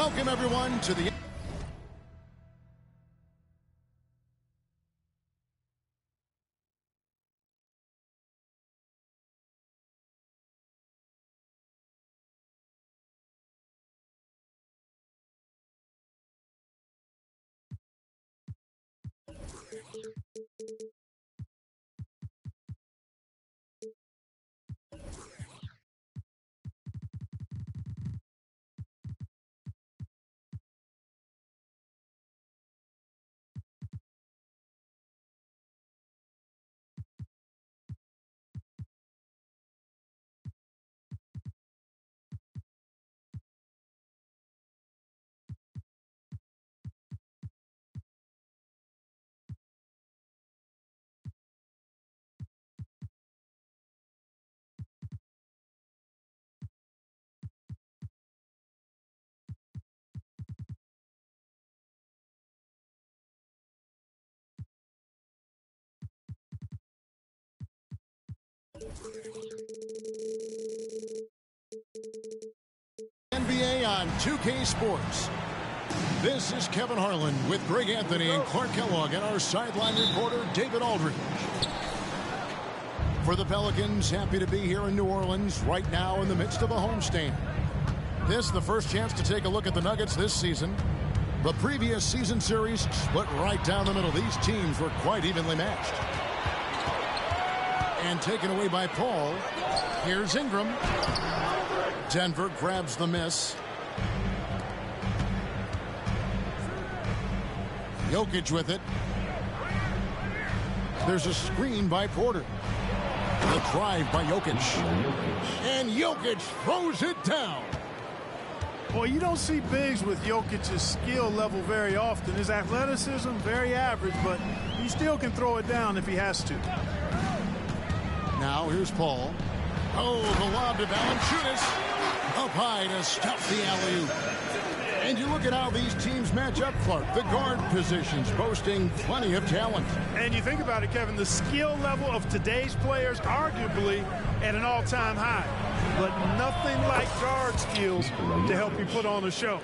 Welcome, everyone, to the... NBA on 2K Sports. This is Kevin Harlan with Greg Anthony and Clark Kellogg and our sideline reporter David Aldridge. For the Pelicans, happy to be here in New Orleans right now in the midst of a homestand. This is the first chance to take a look at the Nuggets this season. The previous season series split right down the middle. These teams were quite evenly matched. And taken away by Paul. Here's Ingram. Denver grabs the miss. Jokic with it. There's a screen by Porter. The drive by Jokic. And Jokic throws it down. Boy, you don't see bigs with Jokic's skill level very often. His athleticism, very average, but he still can throw it down if he has to. Now here's Paul. Oh, the lob to Valanciunas. Up high to stuff the alley-oop. And you look at how these teams match up, Clark. The guard positions boasting plenty of talent. And you think about it, Kevin, the skill level of today's players arguably at an all-time high. But nothing like guard skills to help you put on a show.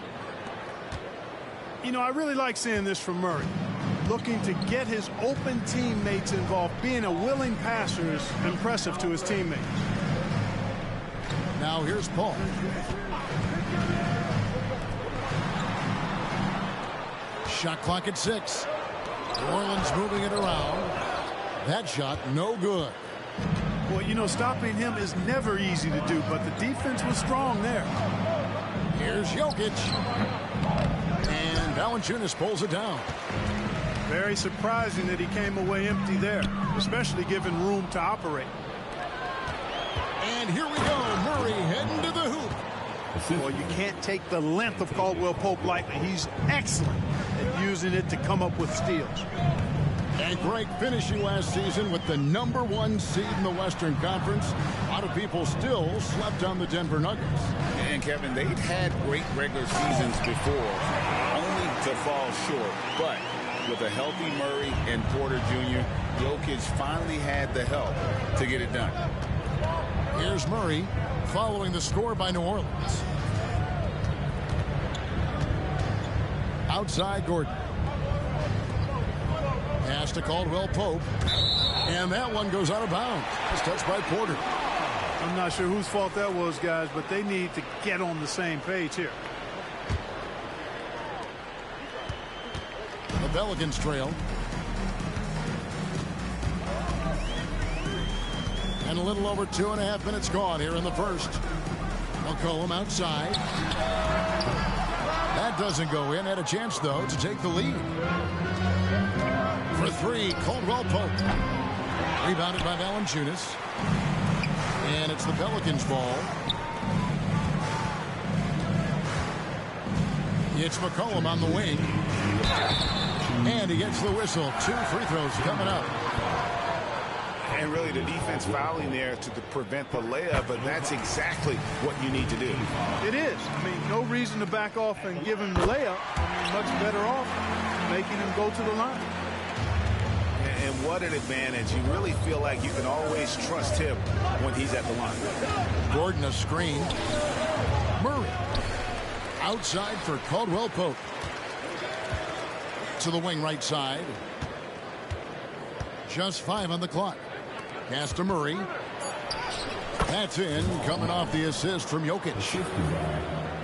You know, I really like seeing this from Murray. Looking to get his open teammates involved. Being a willing passer is impressive to his teammates. Now here's Paul. Shot clock at 6. New Orleans moving it around. That shot no good. Well, you know, stopping him is never easy to do, but the defense was strong there. Here's Jokic. And Valanciunas pulls it down. Very surprising that he came away empty there, especially given room to operate. And here we go. Murray heading to the hoop. Well, you can't take the length of Caldwell Pope lightly. He's excellent at using it to come up with steals. And Greg, finishing last season with the #1 seed in the Western Conference. A lot of people still slept on the Denver Nuggets. And Kevin, they've had great regular seasons before, only to fall short. But with a healthy Murray and Porter Jr., Jokic finally had the help to get it done. Here's Murray following the score by New Orleans. Outside Gordon. Pass to Caldwell Pope. And that one goes out of bounds. It's touched by Porter. I'm not sure whose fault that was, guys, but they need to get on the same page here. The Pelicans trail. And a little over 2.5 minutes gone here in the first. McCollum outside. That doesn't go in. Had a chance, though, to take the lead. For 3, Caldwell Pope. Rebounded by Valanciunas. And it's the Pelicans' ball. It's McCollum on the wing. And he gets the whistle. 2 free throws coming up. And really the defense fouling there to prevent the layup, but that's exactly what you need to do. It is. I mean, no reason to back off and give him the layup. I mean, much better off making him go to the line. And what an advantage. You really feel like you can always trust him when he's at the line. Gordon a screen. Murray. Outside for Caldwell Pope. To the wing right side. Just 5 on the clock. Pass to Murray. That's in, coming off the assist from Jokic.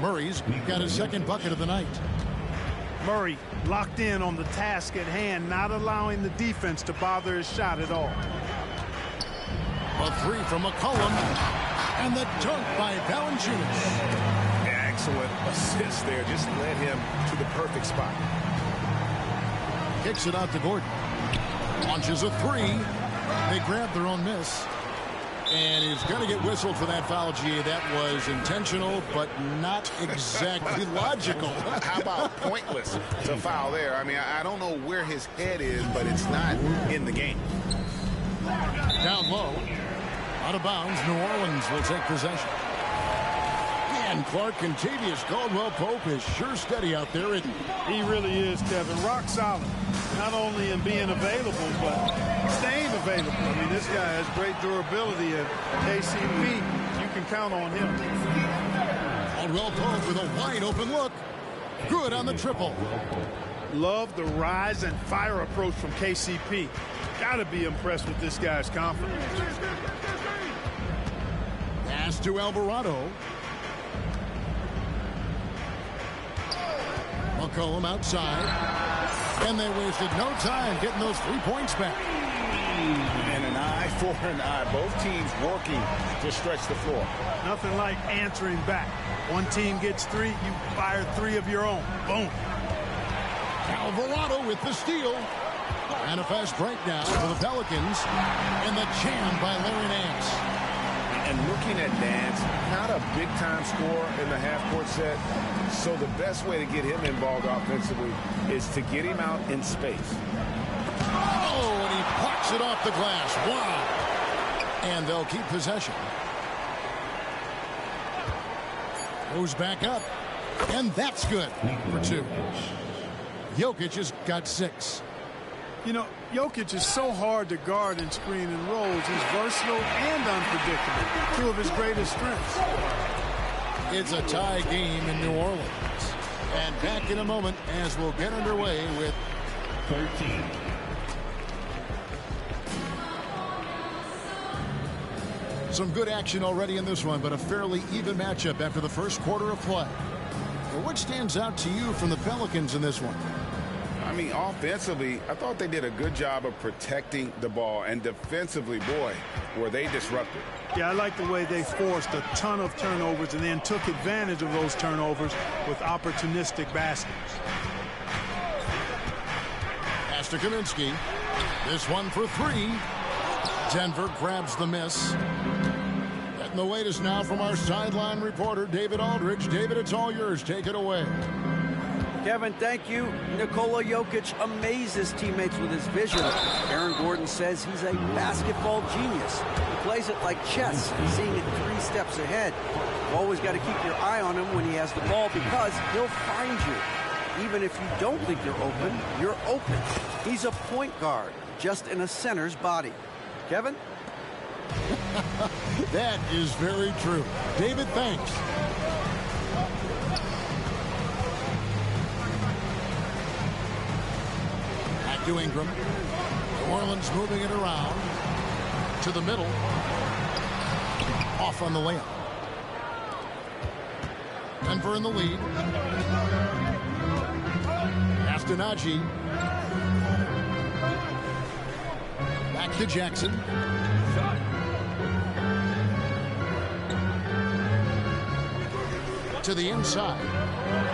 Murray's got his second bucket of the night. Murray locked in on the task at hand, not allowing the defense to bother his shot at all. A three from McCollum. And the dunk by Valanciunas. Excellent assist there. Just led him to the perfect spot. Kicks it out to Gordon. Launches a three. They grab their own miss. And he's going to get whistled for that foul, G. That was intentional, but not exactly logical. How about pointless to foul there? I mean, I don't know where his head is, but it's not in the game. Down low. Out of bounds. New Orleans will take possession. And Clark Kentavious Caldwell-Pope is sure steady out there, isn't he? He really is, Kevin. Rock solid. Not only in being available, but staying available. I mean, this guy has great durability at KCP. You can count on him. Caldwell-Pope with a wide open look. Good on the triple. Love the rise and fire approach from KCP. Got to be impressed with this guy's confidence. Pass to Alvarado. McCollum outside. And they wasted no time getting those 3 points back. And an eye for an eye. Both teams working to stretch the floor. Nothing like answering back. One team gets 3, you fire 3 of your own. Boom. Alvarado with the steal. And a fast breakdown for the Pelicans. And the jam by Larry Nance. And looking at Nance, not a big-time scorer in the half-court set. So the best way to get him involved offensively is to get him out in space. Oh, and he pucks it off the glass. Wow. And they'll keep possession. Goes back up. And that's good for 2. Jokic has got 6. You know, Jokic is so hard to guard in screen and rolls. He's versatile and unpredictable. 2 of his greatest strengths. It's a tie game in New Orleans. And back in a moment as we'll get underway with 13. Some good action already in this one, but a fairly even matchup after the first quarter of play. Well, what stands out to you from the Pelicans in this one? I mean, offensively, I thought they did a good job of protecting the ball. And defensively, boy, were they disruptive. Yeah, I like the way they forced a ton of turnovers and then took advantage of those turnovers with opportunistic baskets. Pass to Kaminsky. This one for 3. Denver grabs the miss. And the wait is now from our sideline reporter, David Aldridge. David, it's all yours. Take it away. Kevin, thank you. Nikola Jokic amazes teammates with his vision. Aaron Gordon says he's a basketball genius. He plays it like chess, seeing it 3 steps ahead. You've always got to keep your eye on him when he has the ball because he'll find you. Even if you don't think you're open. He's a point guard, just in a center's body. Kevin? That is very true. David, thanks. To Ingram. New Orleans moving it around to the middle. Off on the layup. Denver in the lead. Astonaghi. Back to Jackson. To the inside.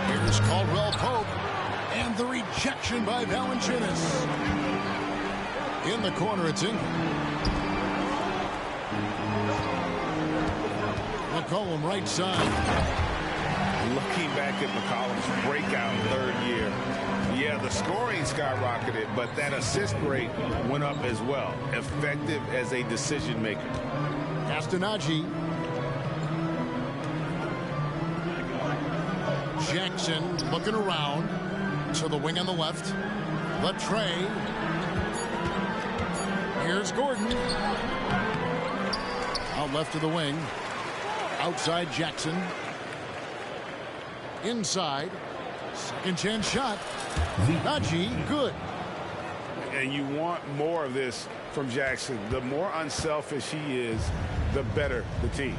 Here's Caldwell Pope. And the rejection by Valanciunas. In the corner, it's Ingram. McCollum right side. Looking back at McCollum's breakout 3rd year. Yeah, the scoring skyrocketed, but that assist rate went up as well. Effective as a decision maker. Astonaghi. Jackson looking around. To the wing on the left. The tray. Here's Gordon. Out left to the wing. Outside Jackson. Inside. Second chance shot. Najee, good. And you want more of this from Jackson. The more unselfish he is, the better the team.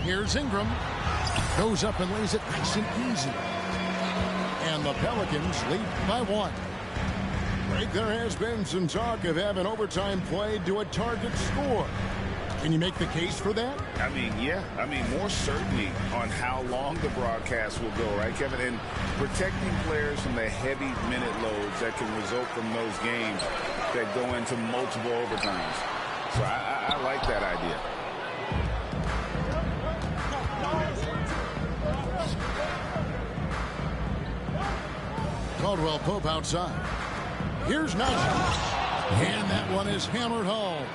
Here's Ingram. Goes up and lays it nice and easy. And the Pelicans lead by 1. Right, there has been some talk of having overtime played to a target score. Can you make the case for that? I mean, yeah. I mean, more certainty on how long the broadcast will go, right, Kevin? And protecting players from the heavy minute loads that can result from those games that go into multiple overtimes. So I like that idea. Caldwell Pope outside. Here's Najee. And that one is hammered home.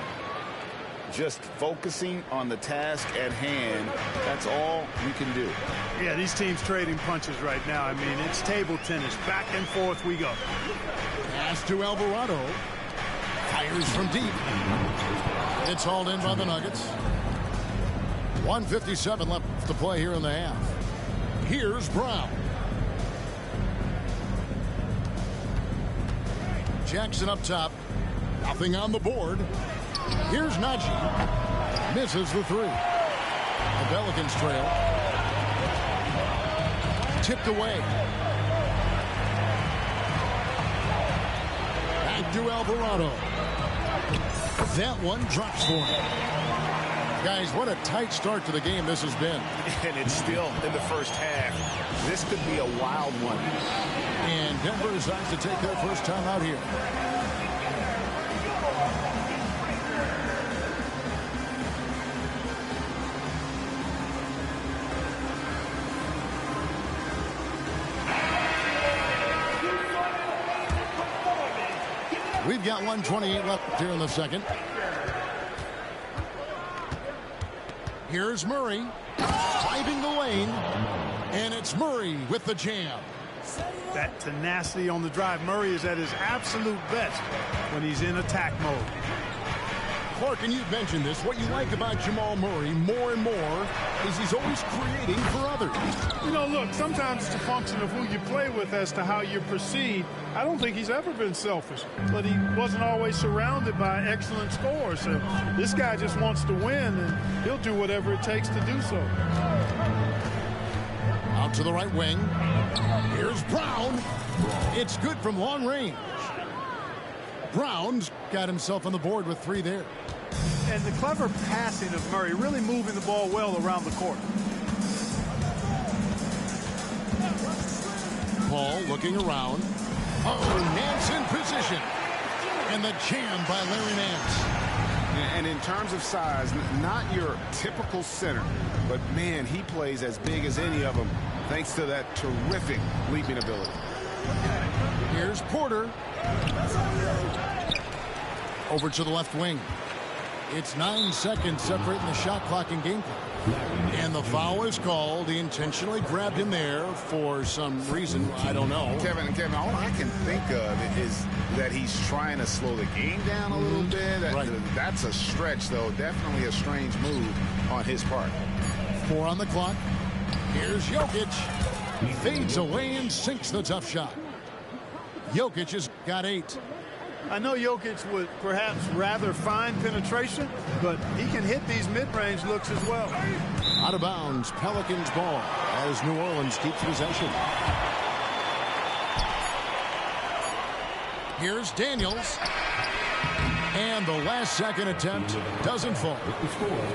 Just focusing on the task at hand, that's all you can do. Yeah, these teams trading punches right now. I mean, it's table tennis. Back and forth we go. Pass to Alvarado. Fires from deep. It's hauled in by the Nuggets. 1:57 left to play here in the half. Here's Brown. Jackson up top. Nothing on the board. Here's Najee. Misses the 3. The Pelicans trail. Tipped away. Back to Alvarado. That one drops for him. Guys, what a tight start to the game this has been. And it's still in the first half. This could be a wild one. And Denver decides to take their first time out here. We've got 1:28 left here in the second. Here's Murray driving the lane, and it's Murray with the jam. That tenacity on the drive. Murray is at his absolute best when he's in attack mode. Clark, and you've mentioned this, what you like about Jamal Murray more and more is he's always creating for others. You know, look, sometimes it's a function of who you play with as to how you proceed. I don't think he's ever been selfish, but he wasn't always surrounded by excellent scores. So this guy just wants to win, and he'll do whatever it takes to do so. Out to the right wing. Here's Brown. It's good from long range. Brown's got himself on the board with 3 there. And the clever passing of Murray, really moving the ball well around the court. Paul looking around. Oh, Nance in position. And the jam by Larry Nance. And in terms of size, not your typical center, but man, he plays as big as any of them thanks to that terrific leaping ability. Here's Porter. Over to the left wing. It's 9 seconds separating the shot clock and game clock. And the foul is called. He intentionally grabbed him there for some reason. I don't know. Kevin, all I can think of is that he's trying to slow the game down a little bit. Right. That's a stretch, though. Definitely a strange move on his part. 4 on the clock. Here's Jokic. He fades away and sinks the tough shot. Jokic has got 8. I know Jokic would perhaps rather find penetration, but he can hit these mid-range looks as well. Out of bounds, Pelicans ball as New Orleans keeps possession. Here's Daniels. And the last second attempt doesn't fall.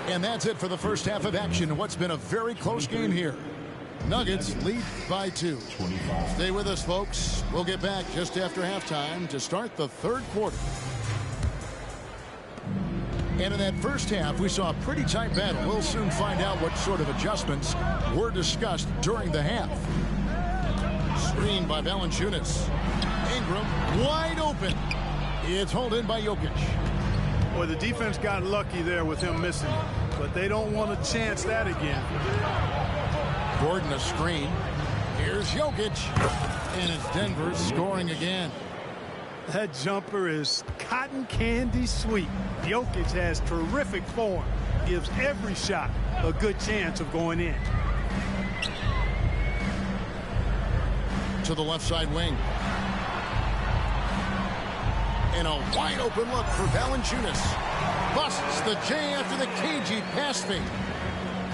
And that's it for the first half of action in what's been a very close game here. Nuggets lead by 2. Stay with us, folks. We'll get back just after halftime to start the third quarter. And in that first half, we saw a pretty tight battle. We'll soon find out what sort of adjustments were discussed during the half. Screened by Valanciunas. Ingram wide open. It's hauled in by Jokic. Boy, the defense got lucky there with him missing, but they don't want to chance that again. Gordon a screen. Here's Jokic. And it's Denver scoring again. That jumper is cotton candy sweet. Jokic has terrific form. gives every shot a good chance of going in. To the left side wing. And a wide open look for Valanciunas. Busts the J after the cagey pass fake.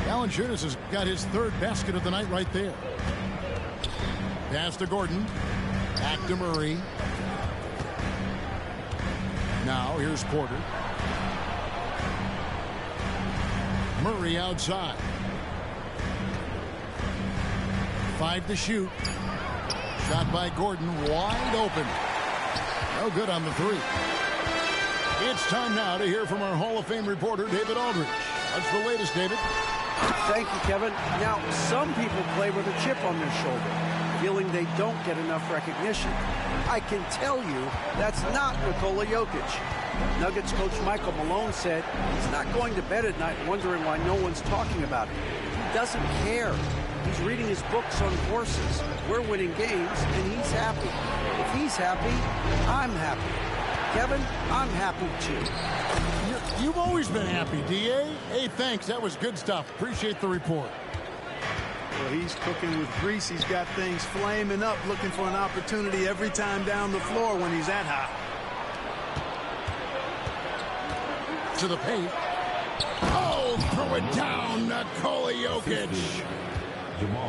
Valanciunas has got his third basket of the night right there. Pass to Gordon. Back to Murray. Now here's Porter. Murray outside. 5 to shoot. Shot by Gordon, wide open. No good on the 3. It's time now to hear from our Hall of Fame reporter, David Aldridge. What's the latest, David? Thank you, Kevin. Now, some people play with a chip on their shoulder, feeling they don't get enough recognition. I can tell you that's not Nikola Jokic. Nuggets coach Michael Malone said he's not going to bed at night wondering why no one's talking about it. He doesn't care. He's reading his books on horses. We're winning games, and he's happy. If he's happy, I'm happy. Kevin, I'm happy too. You've always been happy, D.A. Hey, thanks. That was good stuff. Appreciate the report. Well, he's cooking with grease. He's got things flaming up, looking for an opportunity every time down the floor when he's that hot. To the paint. Oh, throw it down, Nikola Jokic.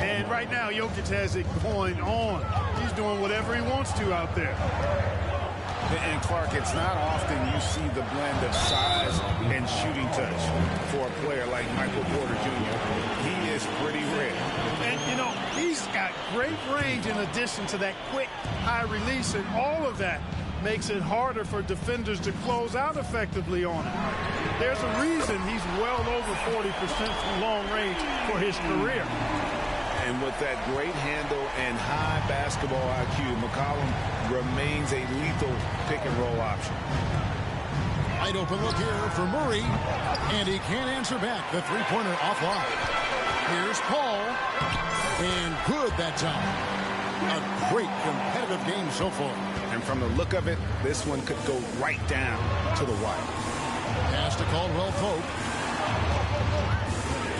And right now, Jokic has it going on. He's doing whatever he wants to out there. And Clark, it's not often you see the blend of size and shooting touch for a player like Michael Porter Jr. He is pretty rare. And, you know, he's got great range in addition to that quick, high release, and all of that makes it harder for defenders to close out effectively on him. There's a reason he's well over 40% from long range for his career. And with that great handle and high basketball IQ, McCollum remains a lethal pick-and-roll option. Wide open look here for Murray, and he can't answer back. The three-pointer offline. Here's Paul, and good that time. A great competitive game so far. And from the look of it, this one could go right down to the wire. Pass to Caldwell Pope.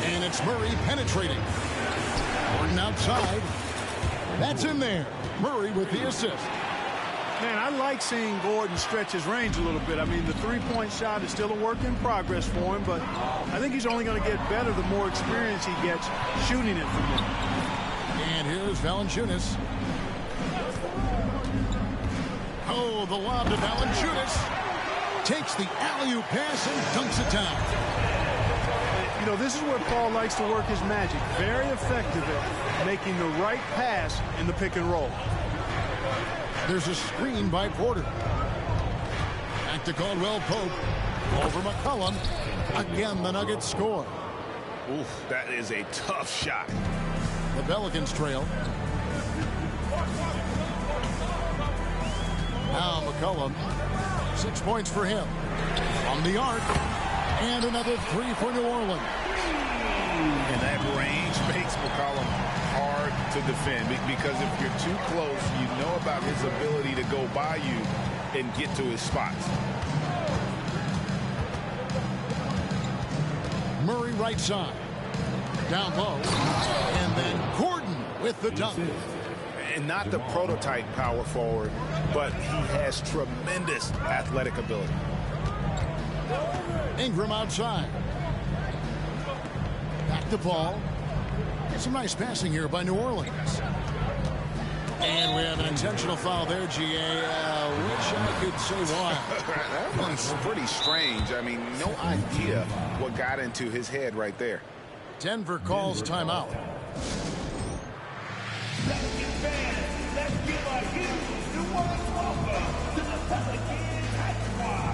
And it's Murray penetrating. Gordon outside. That's in there. Murray with the assist. Man, I like seeing Gordon stretch his range a little bit. I mean, the three-point shot is still a work in progress for him, but I think he's only going to get better the more experience he gets shooting it from there. And here's Valanciunas. Oh, the lob to Valanciunas. Takes the alley-oop pass and dunks it down. You know, this is where Paul likes to work his magic. Very effective at making the right pass in the pick and roll. There's a screen by Porter. Back to Caldwell Pope. Over McCollum. Again, the Nuggets score. Oof, that is a tough shot. The Pelicans trail. Now McCollum. 6 points for him. On the arc. And another 3 for New Orleans. And that range makes McCollum hard to defend, because if you're too close, you know about his ability to go by you and get to his spots. Murray right side. Down low. And then Gordon with the dunk. And not the prototype power forward, but he has tremendous athletic ability. Ingram outside. Back to Paul. Some nice passing here by New Orleans. And we have an intentional foul there, G.A. Wish I could say why. That one's pretty strange. I mean, no idea what got into his head right there. Denver calls timeout. Let's give a huge New Orleans welcome to the Pelicans High Squad.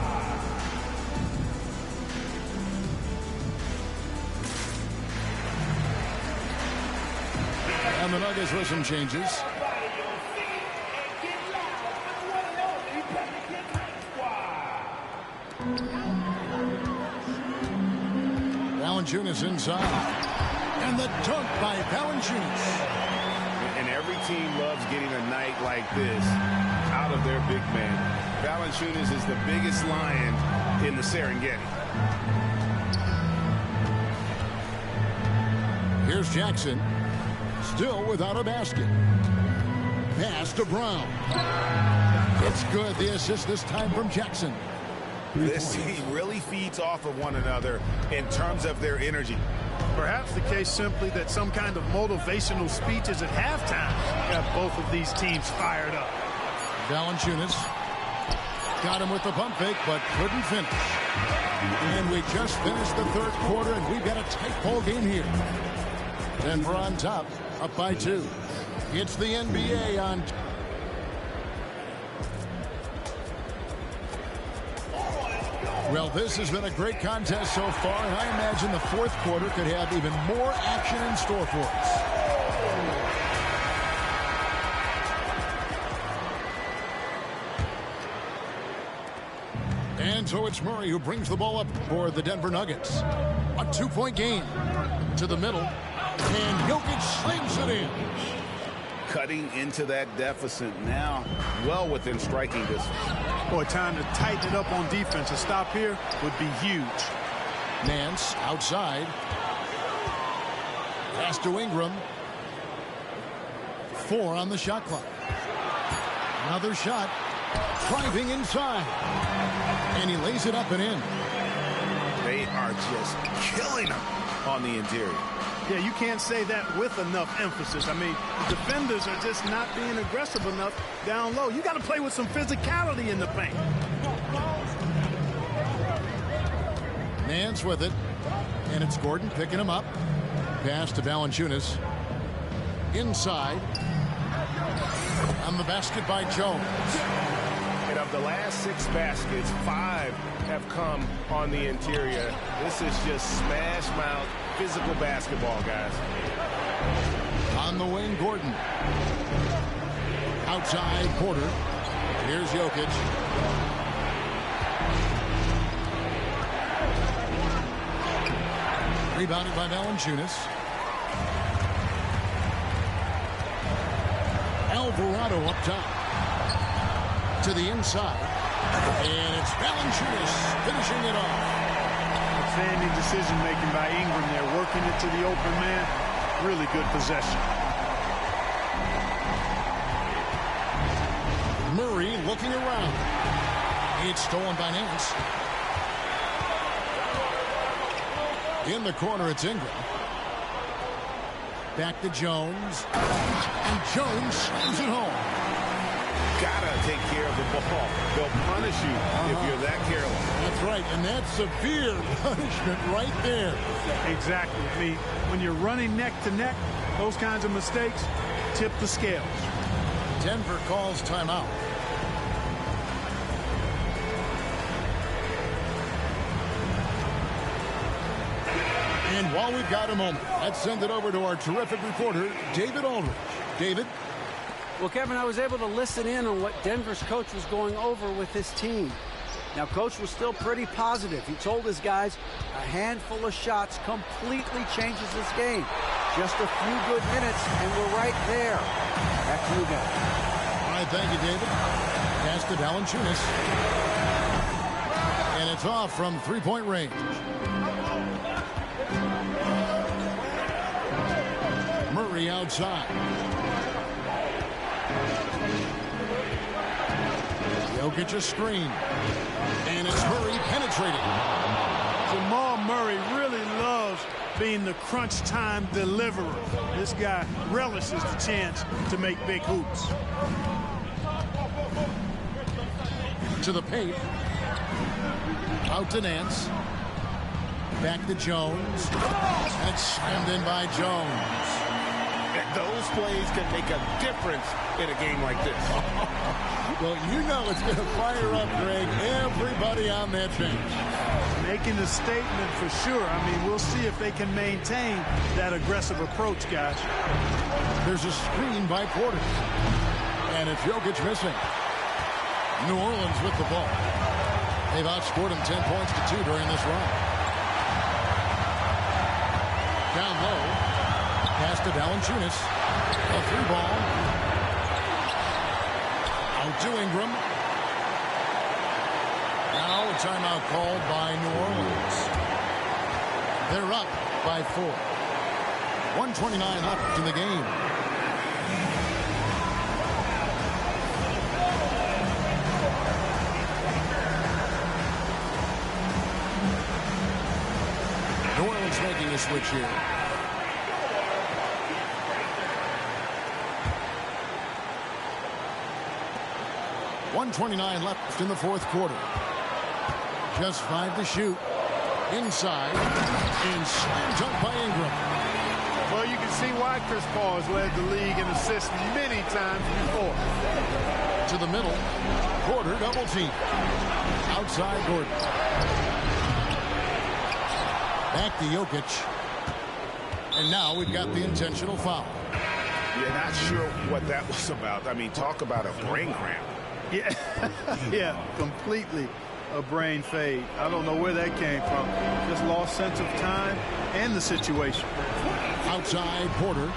And the Nuggets with some changes. Valanciunas inside. And the dunk by Valanciunas. And every team loves getting a night like this out of their big man. Valanciunas is the biggest lion in the Serengeti. Here's Jackson. Still without a basket. Pass to Brown. It's good. The assist this time from Jackson. This team really feeds off of one another in terms of their energy. Perhaps the case simply that some kind of motivational speeches at halftime got both of these teams fired up. Valanciunas got him with the pump fake, but couldn't finish. And we just finished the third quarter, and we've got a tight ball game here. Denver on top, up by 2. It's the NBA on. Well, this has been a great contest so far, and I imagine the fourth quarter could have even more action in store for us. And so it's Murray who brings the ball up for the Denver Nuggets. A 2-point game to the middle, and Jokic slings it in. Cutting into that deficit now, well within striking distance. Boy, time to tighten it up on defense. A stop here would be huge. Nance outside. Pass to Ingram. 4 on the shot clock. Another shot. Driving inside. And he lays it up and in. They are just killing him on the interior. Yeah, you can't say that with enough emphasis. I mean, the defenders are just not being aggressive enough down low. You got to play with some physicality in the paint. Nance with it. And it's Gordon picking him up. Pass to Valanciunas. Inside. On the basket by Jones. And of the last 6 baskets, 5 have come on the interior. This is just smash mouth physical basketball, guys. On the wing, Gordon. Outside, Porter. Here's Jokic. Rebounded by Valanciunas. Alvarado up top. To the inside. And it's Valanciunas finishing it off. Outstanding decision-making by Ingram there, working it to the open man. Really good possession. Murray looking around. It's stolen by Nance. In the corner, it's Ingram. Back to Jones. And Jones slams it home. Gotta take care of the ball. They'll punish you if you're that careless. That's right, and that's severe punishment right there. Exactly. I mean, when you're running neck to neck, those kinds of mistakes tip the scales. Denver calls timeout. And while we've got a moment, let's send it over to our terrific reporter, David Aldridge. David? Well, Kevin, I was able to listen in on what Denver's coach was going over with his team. Now, Coach was still pretty positive. He told his guys a handful of shots completely changes this game. Just a few good minutes, and we're right there. Back to you guys. All right, thank you, David. Pass to Valanciunas. And it's off from three-point range. Murray outside. Jokic a screen. And it's Murray penetrating. Jamal Murray really loves being the crunch time deliverer. This guy relishes the chance to make big hoops. To the paint. Out to Nance. Back to Jones. And it's slammed in by Jones. Those plays can make a difference in a game like this. Well, you know it's going to fire up, Greg, everybody on that bench. Making a statement for sure. I mean, we'll see if they can maintain that aggressive approach, guys. There's a screen by Porter. And it's Jokic missing. New Orleans with the ball. They've outscored him 10 points to 2 during this run. Down low. Pass to Valanciunas. A three ball. Out to Ingram. Now a timeout called by New Orleans. They're up by 4. 1:29 left in the game. New Orleans making a switch here. .129 left in the fourth quarter. Just 5 to shoot. Inside. And slam dunk by Ingram. Well, you can see why Chris Paul has led the league in assists many times before. To the middle. Porter double team. Outside Gordon. Back to Jokic. And now we've got the intentional foul. Yeah, not sure what that was about. I mean, talk about a brain cramp. Yeah, yeah, completely a brain fade. I don't know where that came from. Just lost sense of time and the situation. Outside Porter.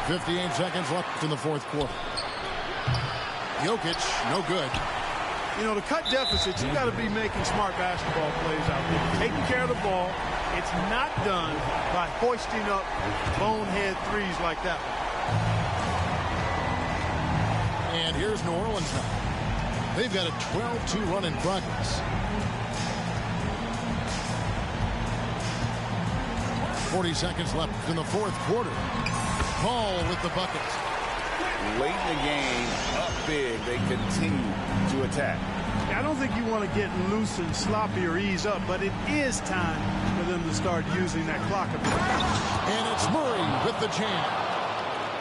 .58 seconds left in the fourth quarter. Jokic, no good. You know, to cut deficits, you got to be making smart basketball plays out there. Taking care of the ball. It's not done by hoisting up bonehead threes like that. And here's New Orleans now. They've got a 12-2 run in progress. 40 seconds left in the fourth quarter. Paul with the bucket. Late in the game, up big, they continue to attack. I don't think you want to get loose and sloppy or ease up, but it is time for them to start using that clock a bit. And it's Murray with the jam.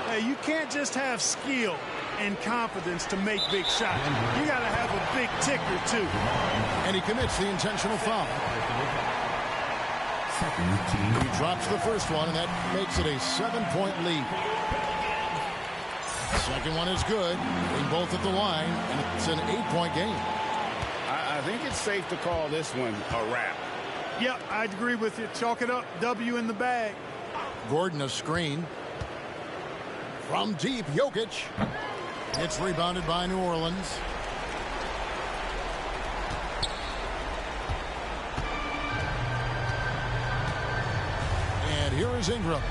Hey, you can't just have skill and confidence to make big shots. You got to have a big ticker, too. And he commits the intentional foul. He drops the first one, and that makes it a 7-point lead. Second one is good. They both at the line, and it's an 8-point game. I think it's safe to call this one a wrap. Yep, I'd agree with you. Chalk it up. W in the bag. Gordon a screen. From deep, Jokic. It's rebounded by New Orleans. And here is Ingram.